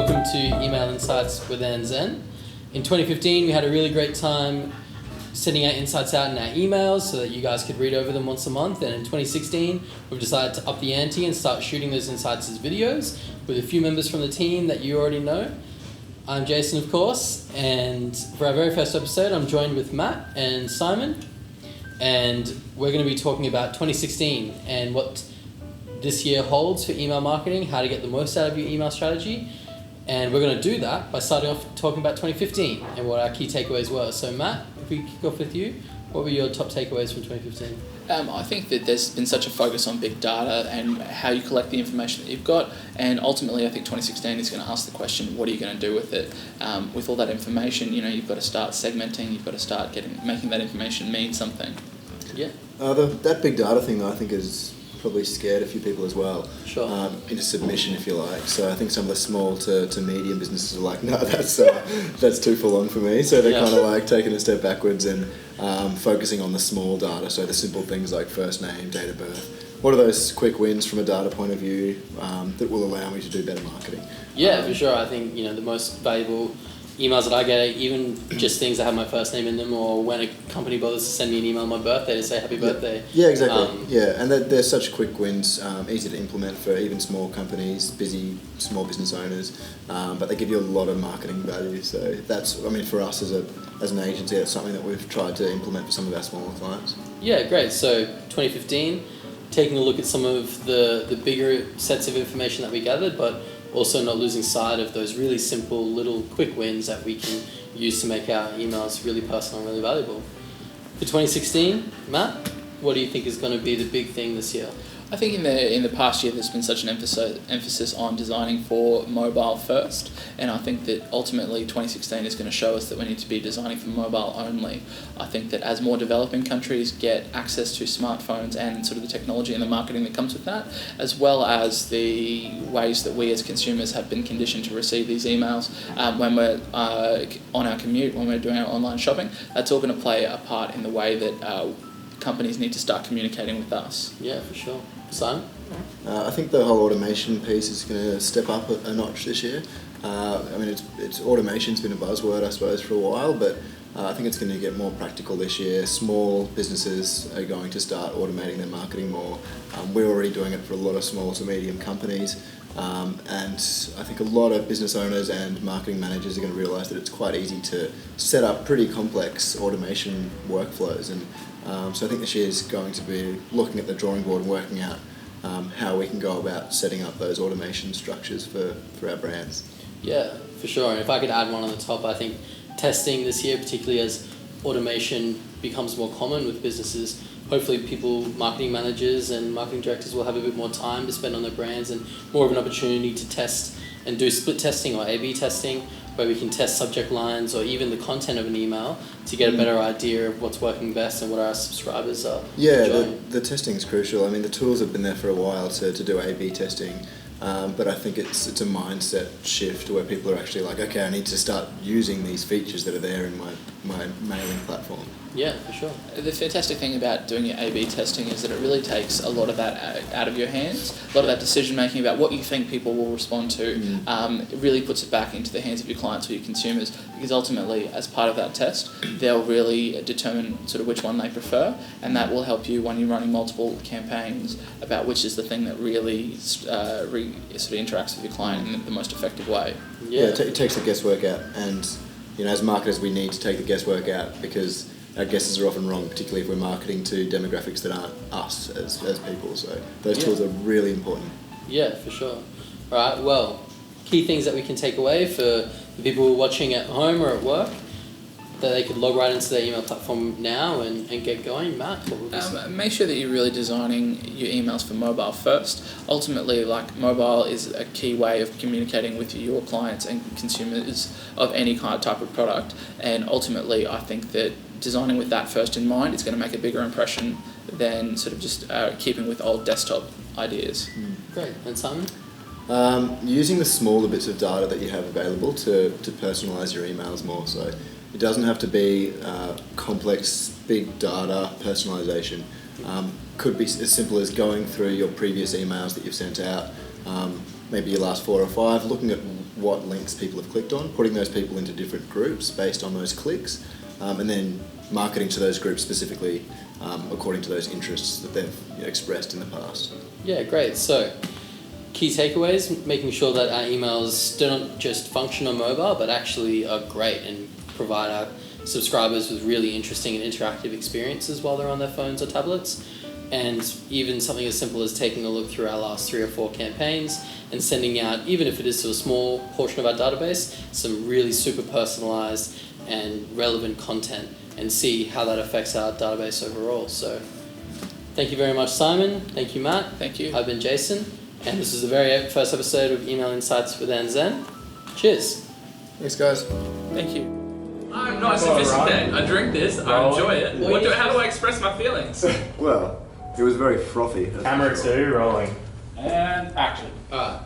welcome to Email Insights with Andzen. In 2015, we had a really great time sending our insights out in our emails so that you guys could read over them once a month. And in 2016, we've decided to up the ante and start shooting those insights as videos with a few members from the team that you already know. I'm Jason, of course, and for our very first episode, I'm joined with Matt and Simon, and we're going to be talking about 2016 and what this year holds for email marketing, how to get the most out of your email strategy. And we're going to do that by starting off talking about 2015 and what our key takeaways were. So Matt, if we kick off with you, what were your top takeaways from 2015? I think that there's been such a focus on big data and how you collect the information that you've got, and ultimately I think 2016 is going to ask the question, what are you going to do with it? With all that information, you've got to start segmenting, you've got to start making that information mean something. Yeah. That big data thing, though, I think is probably scared a few people as well. Sure. Into submission, if you like. So I think some of the small to medium businesses are like, no, that's too full on for me. So they're kind of like taking a step backwards and focusing on the small data. So the simple things like first name, date of birth. What are those quick wins from a data point of view that will allow me to do better marketing? Yeah, for sure. I think the most valuable emails that I get are even just things that have my first name in them, or when a company bothers to send me an email on my birthday to say happy birthday. Yeah, exactly. And they're such quick wins, easy to implement for even small companies, busy small business owners, but they give you a lot of marketing value. So that's, for us as an agency, that's something that we've tried to implement for some of our smaller clients. Yeah, great. So 2015, taking a look at some of the bigger sets of information that we gathered, but also not losing sight of those really simple little quick wins that we can use to make our emails really personal and really valuable. For 2016, Matt, what do you think is going to be the big thing this year? I think in the past year there's been such an emphasis on designing for mobile first, and I think that ultimately 2016 is going to show us that we need to be designing for mobile only. I think that as more developing countries get access to smartphones and sort of the technology and the marketing that comes with that, as well as the ways that we as consumers have been conditioned to receive these emails when we're on our commute, when we're doing our online shopping, that's all going to play a part in the way that companies need to start communicating with us. Yeah, for sure. Simon? I think the whole automation piece is going to step up a notch this year. It's automation's been a buzzword, I suppose, for a while, but I think it's going to get more practical this year. Small businesses are going to start automating their marketing more. We're already doing it for a lot of small to medium companies, and I think a lot of business owners and marketing managers are going to realise that it's quite easy to set up pretty complex automation workflows, and so I think this year is going to be looking at the drawing board and working out how we can go about setting up those automation structures for our brands. Yeah, for sure. And if I could add one on the top, I think testing this year, particularly as automation becomes more common with businesses, hopefully marketing managers and marketing directors will have a bit more time to spend on their brands and more of an opportunity to test and do split testing or A/B testing, where we can test subject lines or even the content of an email to get a better idea of what's working best and what our subscribers are enjoying. The testing is crucial. The tools have been there for a while to do A/B testing, but I think it's a mindset shift where people are actually like, okay, I need to start using these features that are there in my mailing platform. Yeah, for sure. The fantastic thing about doing your A/B testing is that it really takes a lot of that out of your hands. A lot of that decision making about what you think people will respond to, it really puts it back into the hands of your clients or your consumers, because ultimately, as part of that test, they'll really determine sort of which one they prefer, and that will help you when you're running multiple campaigns about which is the thing that really sort of interacts with your client in the most effective way. Yeah, it takes the guesswork out, and as marketers we need to take the guesswork out, because our guesses are often wrong, particularly if we're marketing to demographics that aren't us as people. So those tools are really important. Yeah, for sure. All right, well, key things that we can take away for the people watching at home or at work, that they could log right into their email platform now and get going. Matt, what would you say? Make sure that you're really designing your emails for mobile first. Ultimately, mobile is a key way of communicating with your clients and consumers of any kind of type of product, and ultimately I think that designing with that first in mind is going to make a bigger impression than sort of just keeping with old desktop ideas. Great. And Simon? Using the smaller bits of data that you have available to personalise your emails more. So it doesn't have to be complex, big data personalisation. Could be as simple as going through your previous emails that you've sent out, maybe your last 4 or 5, looking at what links people have clicked on, putting those people into different groups based on those clicks, and then marketing to those groups specifically according to those interests that they've expressed in the past. Yeah, great. So, key takeaways, making sure that our emails don't just function on mobile, but actually are great and provide our subscribers with really interesting and interactive experiences while they're on their phones or tablets. And even something as simple as taking a look through our last 3 or 4 campaigns and sending out, even if it is to a small portion of our database, some really super personalized and relevant content, and see how that affects our database overall. So thank you very much, Simon. Thank you, Matt. Thank you. I've been Jason, and this is the very first episode of Email Insights with Andzen. Cheers. Thanks, guys. Thank you. I'm not a sophisticated. I drink this, I enjoy it. How do I express my feelings? Well, it was very frothy. Camera 2 rolling. And action. Alright.